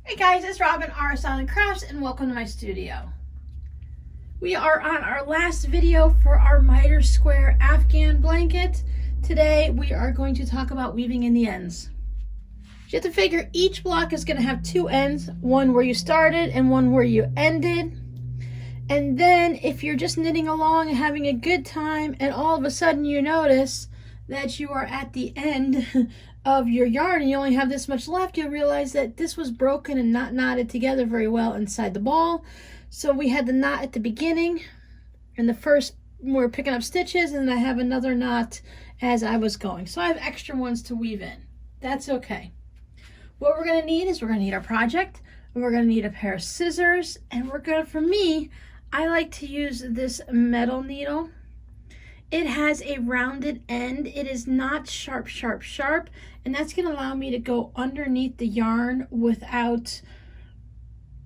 Hey guys, it's Robin, RsIslandCrafts, and welcome to my studio. We are on our last video for our miter square Afghan blanket. Today we are going to talk about weaving in the ends. You have to figure each block is going to have two ends, one where you started and one where you ended. And then if you're just knitting along and having a good time and all of a sudden you notice that you are at the end of your yarn and you only have this much left, you'll realize that this was broken and not knotted together very well inside the ball. So we had the knot at the beginning and the first we're picking up stitches, and then I have another knot as I was going. So I have extra ones to weave in. That's okay. What we're going to need is we're going to need our project, and we're going to need a pair of scissors, and we're going to, for me, I like to use this metal needle. It has a rounded end. It is not sharp, sharp, sharp, and that's going to allow me to go underneath the yarn without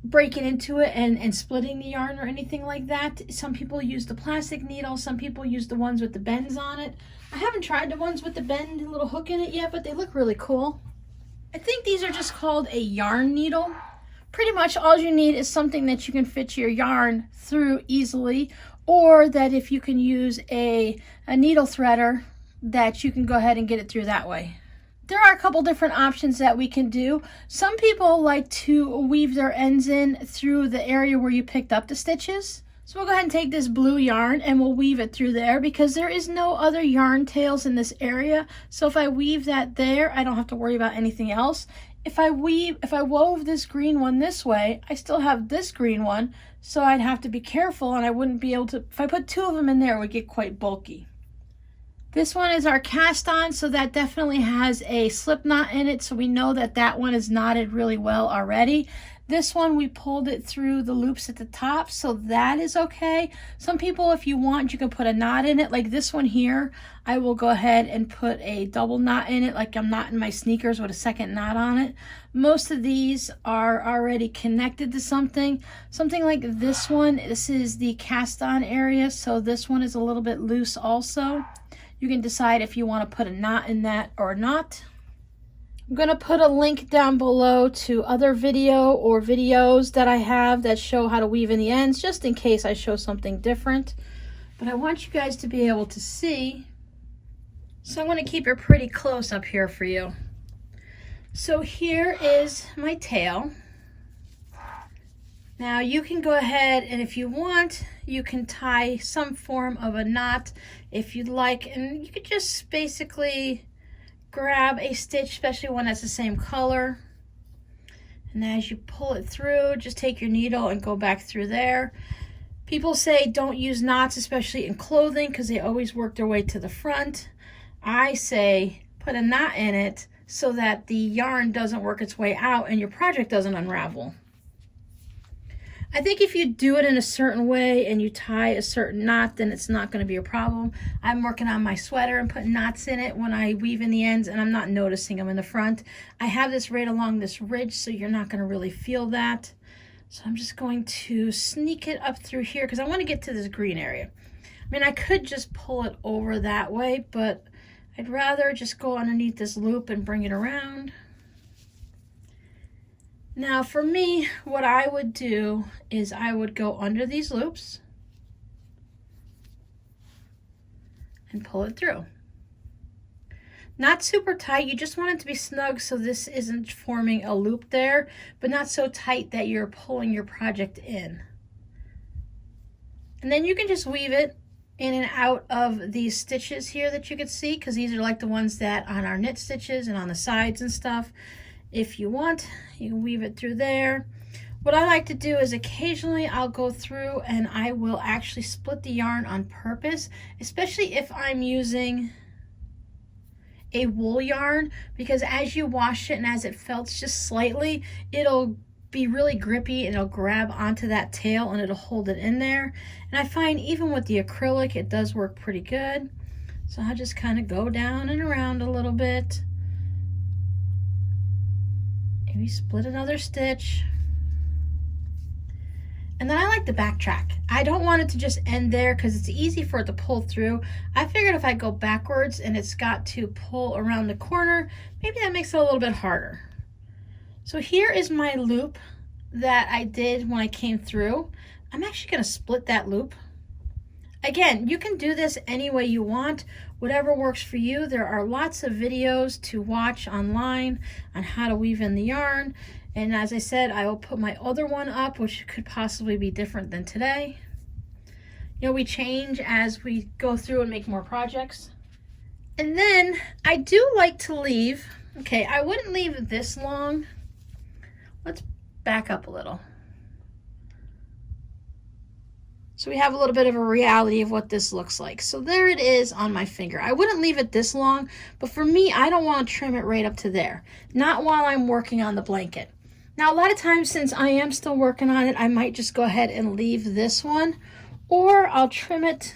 breaking into it and splitting the yarn or anything like that. Some people use the plastic needle. Some people use the ones with the bends on it. I haven't tried the ones with the bend little hook in it yet, but they look really cool. I think these are just called a yarn needle. Pretty much all you need is something that you can fit your yarn through easily, or that if you can use a needle threader, that you can go ahead and get it through that way. There are a couple different options that we can do. Some people like to weave their ends in through the area where you picked up the stitches. So we'll go ahead and take this blue yarn and we'll weave it through there, because there is no other yarn tails in this area. So if I weave that there, I don't have to worry about anything else. If I wove this green one this way, I still have this green one, so I'd have to be careful, and I wouldn't be able to, if I put two of them in there, it would get quite bulky. This one is our cast on, so that definitely has a slip knot in it, so we know that that one is knotted really well already. This one, we pulled it through the loops at the top, so that is okay. Some people, if you want, you can put a knot in it. Like this one here, I will go ahead and put a double knot in it, like I'm knotting my sneakers with a second knot on it. Most of these are already connected to something. Something like this one, this is the cast on area, so this one is a little bit loose also. You can decide if you want to put a knot in that or not. I'm going to put a link down below to other videos that I have that show how to weave in the ends, just in case I show something different. But I want you guys to be able to see. So I'm going to keep it pretty close up here for you. So here is my tail. Now you can go ahead and if you want, you can tie some form of a knot if you'd like, and you could just basically grab a stitch, especially one that's the same color, and as you pull it through, just take your needle and go back through there. People say don't use knots, especially in clothing, because they always work their way to the front. I say put a knot in it so that the yarn doesn't work its way out and your project doesn't unravel. I think if you do it in a certain way and you tie a certain knot, then it's not going to be a problem. I'm working on my sweater and putting knots in it when I weave in the ends, and I'm not noticing them in the front. I have this right along this ridge, so you're not going to really feel that. So I'm just going to sneak it up through here because I want to get to this green area. I mean, I could just pull it over that way, but I'd rather just go underneath this loop and bring it around. Now for me, what I would do is I would go under these loops and pull it through. Not super tight, you just want it to be snug so this isn't forming a loop there, but not so tight that you're pulling your project in. And then you can just weave it in and out of these stitches here that you can see, because these are like the ones that on our knit stitches and on the sides and stuff. If you want, you can weave it through there. What I like to do is occasionally I'll go through and I will actually split the yarn on purpose, especially if I'm using a wool yarn, because as you wash it and as it felts just slightly, it'll be really grippy and it'll grab onto that tail and it'll hold it in there. And I find even with the acrylic, it does work pretty good. So I'll just kind of go down and around a little bit. Maybe split another stitch. And then I like to backtrack. I don't want it to just end there because it's easy for it to pull through. I figured if I go backwards and it's got to pull around the corner, maybe that makes it a little bit harder. So here is my loop that I did when I came through. I'm actually going to split that loop. Again, you can do this any way you want, whatever works for you. There are lots of videos to watch online on how to weave in the yarn. And as I said, I will put my other one up, which could possibly be different than today. You know, we change as we go through and make more projects. And then I do like to leave, okay, I wouldn't leave it this long. Let's back up a little. So we have a little bit of a reality of what this looks like. So there it is on my finger. I wouldn't leave it this long, but for me, I don't want to trim it right up to there. Not while I'm working on the blanket. Now, a lot of times, since I am still working on it, I might just go ahead and leave this one, or I'll trim it,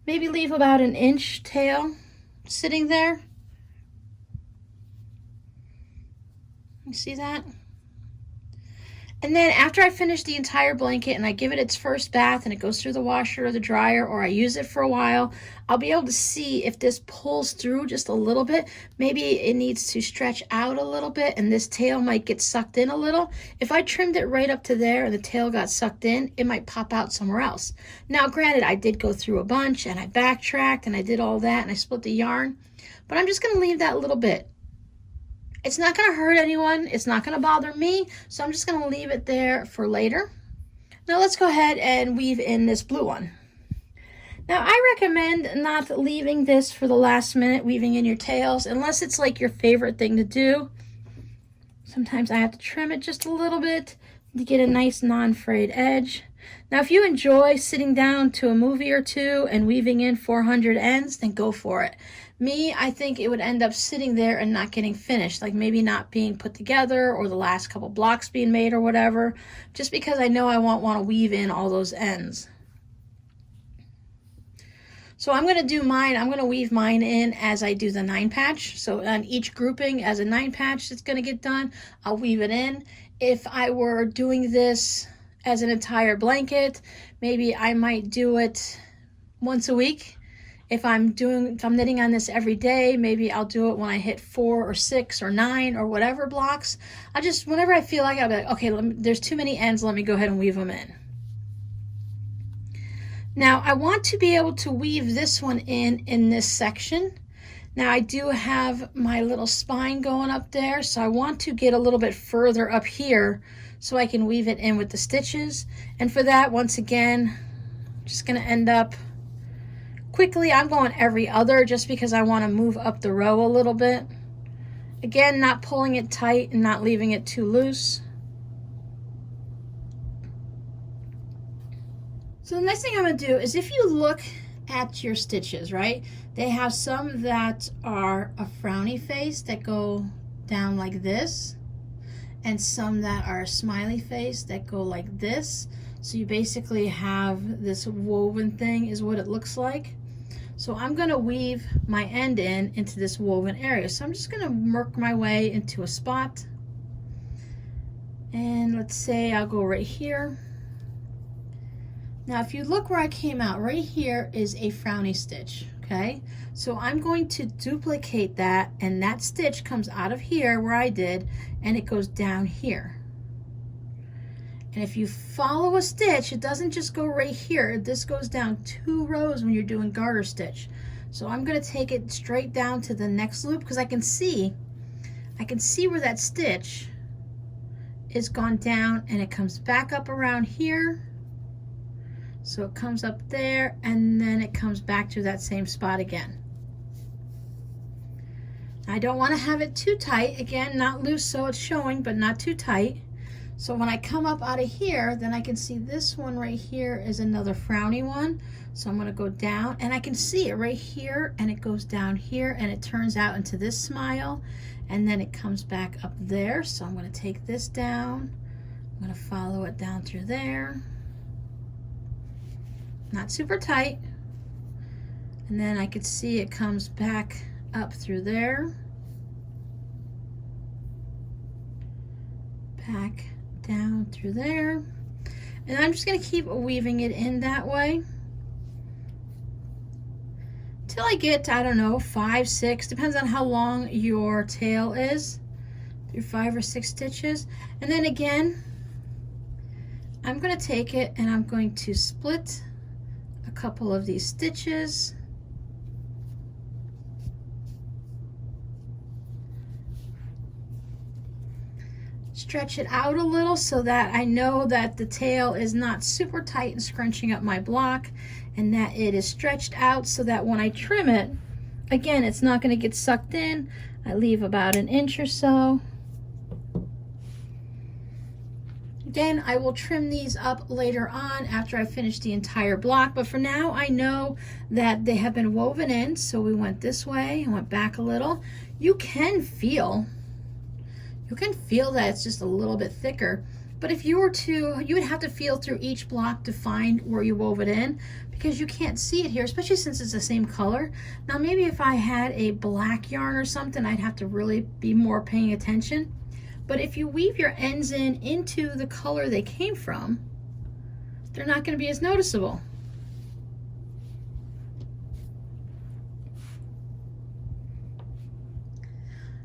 maybe leave about an inch tail sitting there. You see that? And then after I finish the entire blanket and I give it its first bath and it goes through the washer or the dryer, or I use it for a while, I'll be able to see if this pulls through just a little bit. Maybe it needs to stretch out a little bit and this tail might get sucked in a little. If I trimmed it right up to there and the tail got sucked in, it might pop out somewhere else. Now, granted, I did go through a bunch and I backtracked and I did all that and I split the yarn, but I'm just going to leave that little bit. It's not going to hurt anyone. It's not going to bother me. So I'm just going to leave it there for later. Now let's go ahead and weave in this blue one. Now I recommend not leaving this for the last minute, weaving in your tails, unless it's like your favorite thing to do. Sometimes I have to trim it just a little bit to get a nice non-frayed edge. Now if you enjoy sitting down to a movie or two and weaving in 400 ends, then go for it. Me, I think it would end up sitting there and not getting finished, like maybe not being put together or the last couple blocks being made or whatever, just because I know I won't want to weave in all those ends. So I'm going to do mine, I'm going to weave mine in as I do the 9 patch. So on each grouping as a 9 patch that's going to get done, I'll weave it in. If I were doing this as an entire blanket, maybe I might do it once a week. If I'm knitting on this every day, maybe I'll do it when I hit 4 or 6 or 9 or whatever blocks. I just, whenever I feel like, I'll be like, okay, there's too many ends, let me go ahead and weave them in. Now I want to be able to weave this one in this section. Now I do have my little spine going up there, so I want to get a little bit further up here so I can weave it in with the stitches. And for that, once again, I'm just going to end up quickly, I'm going every other just because I want to move up the row a little bit. Again, not pulling it tight and not leaving it too loose. So the next thing I'm going to do is, if you look at your stitches, right, they have some that are a frowny face that go down like this, and some that are a smiley face that go like this. So you basically have this woven thing is what it looks like. So I'm going to weave my end into this woven area. So I'm just going to work my way into a spot. And let's say I'll go right here. Now if you look where I came out, right here is a frowny stitch, okay? So I'm going to duplicate that, and that stitch comes out of here where I did, and it goes down here. And if you follow a stitch, it doesn't just go right here. This goes down 2 rows when you're doing garter stitch. So I'm going to take it straight down to the next loop, because I can see where that stitch is gone down, and it comes back up around here. So it comes up there, and then it comes back to that same spot again. I don't want to have it too tight. Again, not loose so it's showing, but not too tight. So when I come up out of here, then I can see this one right here is another frowny one. So I'm going to go down, and I can see it right here, and it goes down here, and it turns out into this smile, and then it comes back up there. So I'm going to take this down. I'm going to follow it down through there. Not super tight. And then I could see it comes back up through there. Back down through there, and I'm just going to keep weaving it in that way till I get to, I don't know, 5, 6, depends on how long your tail is. through 5 or 6 stitches. And then again, I'm going to take it and I'm going to split a couple of these stitches. Stretch it out a little so that I know that the tail is not super tight and scrunching up my block, and that it is stretched out so that when I trim it, again, it's not going to get sucked in. I leave about an inch or so. Again, I will trim these up later on after I finish the entire block, but for now I know that they have been woven in. So we went this way and went back a little. You can feel that it's just a little bit thicker, but if you were to, you would have to feel through each block to find where you wove it in, because you can't see it here, especially since it's the same color. Now maybe if I had a black yarn or something, I'd have to really be more paying attention. But if you weave your ends in into the color they came from, they're not going to be as noticeable.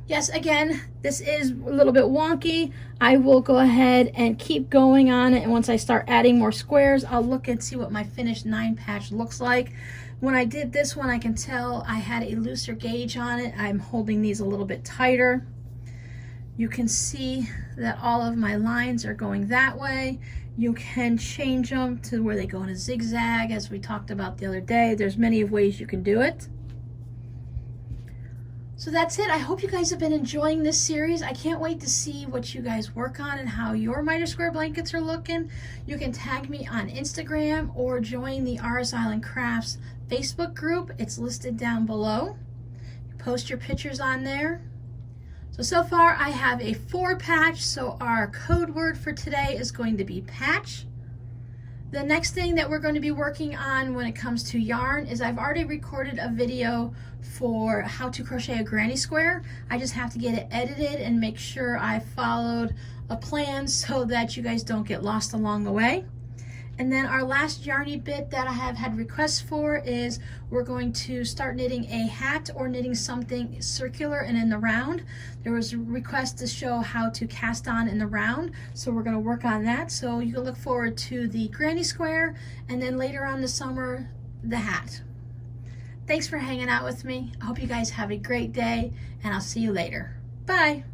Yes, again, this is a little bit wonky. I will go ahead and keep going on it, and once I start adding more squares, I'll look and see what my finished 9 patch looks like. When I did this one, I can tell I had a looser gauge on it. I'm holding these a little bit tighter. You can see that all of my lines are going that way. You can change them to where they go in a zigzag, as we talked about the other day. There's many ways you can do it. So that's it. I hope you guys have been enjoying this series. I can't wait to see what you guys work on and how your miter square blankets are looking. You can tag me on Instagram or join the RsIslandCrafts Facebook group. It's listed down below. Post your pictures on there. So far I have a 4 patch, so our code word for today is going to be patch. The next thing that we're going to be working on when it comes to yarn is I've already recorded a video for how to crochet a granny square. I just have to get it edited and make sure I followed a plan so that you guys don't get lost along the way. And then our last yarny bit that I have had requests for is we're going to start knitting a hat or knitting something circular and in the round. There was a request to show how to cast on in the round, so we're going to work on that. So you can look forward to the granny square, and then later on this summer, the hat. Thanks for hanging out with me. I hope you guys have a great day, and I'll see you later. Bye.